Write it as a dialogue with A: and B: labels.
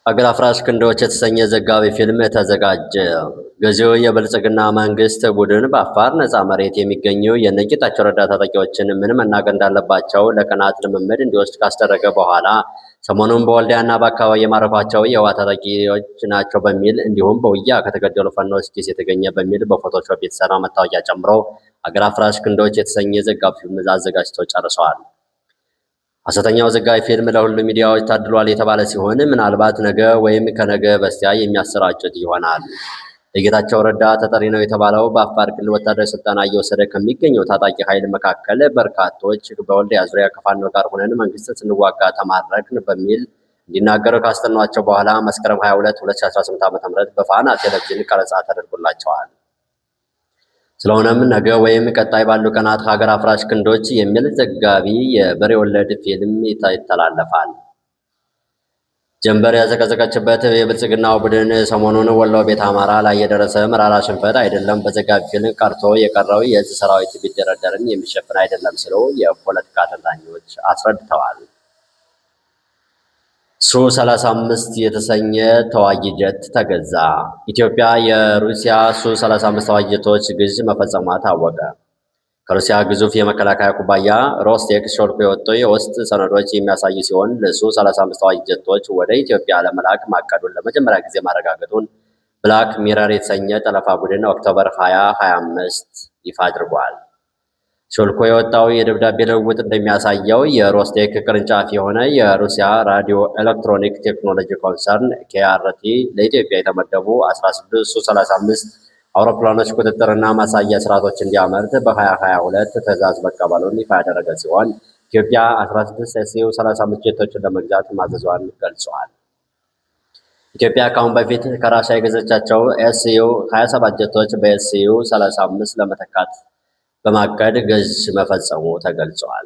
A: አገር አፍራሽ ክንዶች የተሰኘ ዘጋቢ ፊልም ተዘጋጀ። ገዢው የብልጽግና መንግስት ቡድን በአፋር ነፃ መሬት የሚገኙ የነጌታቸው ረዳ ታጣቂዎችን ምን መናገር እንዳለባቸው ለቀናት ልምምድ እንዲወስድ ካስደረገ በኋላ ሰሞኑን በወልዲያና በአካባቢ የማረኳቸው የህወሓት ታጣቂዎች ናቸው በሚል እንዲሁም በውጊያ ከተገደሉ ፋኖዎች ኪስ የተገኘ በሚል በፎቶሾፕ የተሰራ መታወቂያ ጨምሮ አገር አፍራሽ ክንዶች የተሰኘ ዘጋቢ ፊልም አዘጋጅተው ጨርሰዋል። ሐሰተኛው ዘጋቢ ፊልም ለሁሉም ሚዲያዎች ታድሏል የተባለ ሲሆን ምናልባት ነገ ወይም ከነገ በስቲያ የሚያሰራጩት ይሆናል። የጌታቸው ረዳ ተጠሪ ነው የተባለው በአፋር ክልል ወታደራዊ ስልጠና እየወሰደ ከሚገኘው ታጣቂ ኃይል መካከል በርካቶች በወልዲያ ዙሪያ ከፋኖ ጋር ሆነን መንግስትን ስንዋጋ ተማረክን በሚል እንዲናገሩ ካስጠኗቸው በኋላ መስከረም 22 2018 ዓ.ም በፋና ቴሌቪዥን ቀረጻ ተደርጎላቸዋል። ስለሆነም ነገ ወይም ቀጣይ ባሉ ቀናት ሀገር አፍራሽ ክንዶች የሚል ዘጋቢ የበሬ ወለድ ፊልም ይተላለፋል። ጀንበር ያዘቀዘቀችበት የብልጽግናው ቡድን ሰሞኑን ወሎ ቤት አማራ ላይ የደረሰ መራራ ሽንፈት አይደለም በዘጋቢ ፊልም ቀርቶ የቀረው የእዝ ሰራዊት ቢደረደርም የሚሸፍን አይደለም ሲሉ የፖለቲካ ተንታኞች አስረድተዋል። ሱ-35 የተሰኘ ተዋጊ ጀት ተገዛ። ኢትዮጵያ የሩሲያ ሱ-35 ተዋጊ ጀቶች ግዥ መፈጸሟ ታወቀ። ከሩሲያ ግዙፍ የመከላከያ ኩባንያ ሮስቴክ ሾልኮ የወጡ የውስጥ ሰነዶች የሚያሳዩ ሲሆን ለሱ-35 ተዋጊ ጀቶች ወደ ኢትዮጵያ ለመላክ ማቀዱን ለመጀመሪያ ጊዜ ማረጋገጡን ብላክ ሚረር የተሰኘ ጠለፋ ቡድን ኦክቶበር 2025 ይፋ አድርጓል። ሾልኮ የወጣው የደብዳቤ ልውውጥ እንደሚያሳየው የሮስቴክ ቅርንጫፍ የሆነ የሩሲያ ራዲዮ ኤሌክትሮኒክ ቴክኖሎጂ ኮንሰርን ኬአርቲ ለኢትዮጵያ የተመደቡ 16 ሱ-35 አውሮፕላኖች ቁጥጥርና ማሳያ ስርዓቶች እንዲያመርት በ2022 ትዕዛዝ መቀበሉን ይፋ ያደረገ ሲሆን ኢትዮጵያ 16 ሱ-35 ጀቶችን ለመግዛት ማዘዟን ገልጿል። ኢትዮጵያ ከአሁን በፊት ከራሻ የገዛቻቸው ኤስዩ-27 ጀቶች በኤስዩ-35 ለመተካት በማቀድ ግዥ መፈጸሙ ተገልጿል።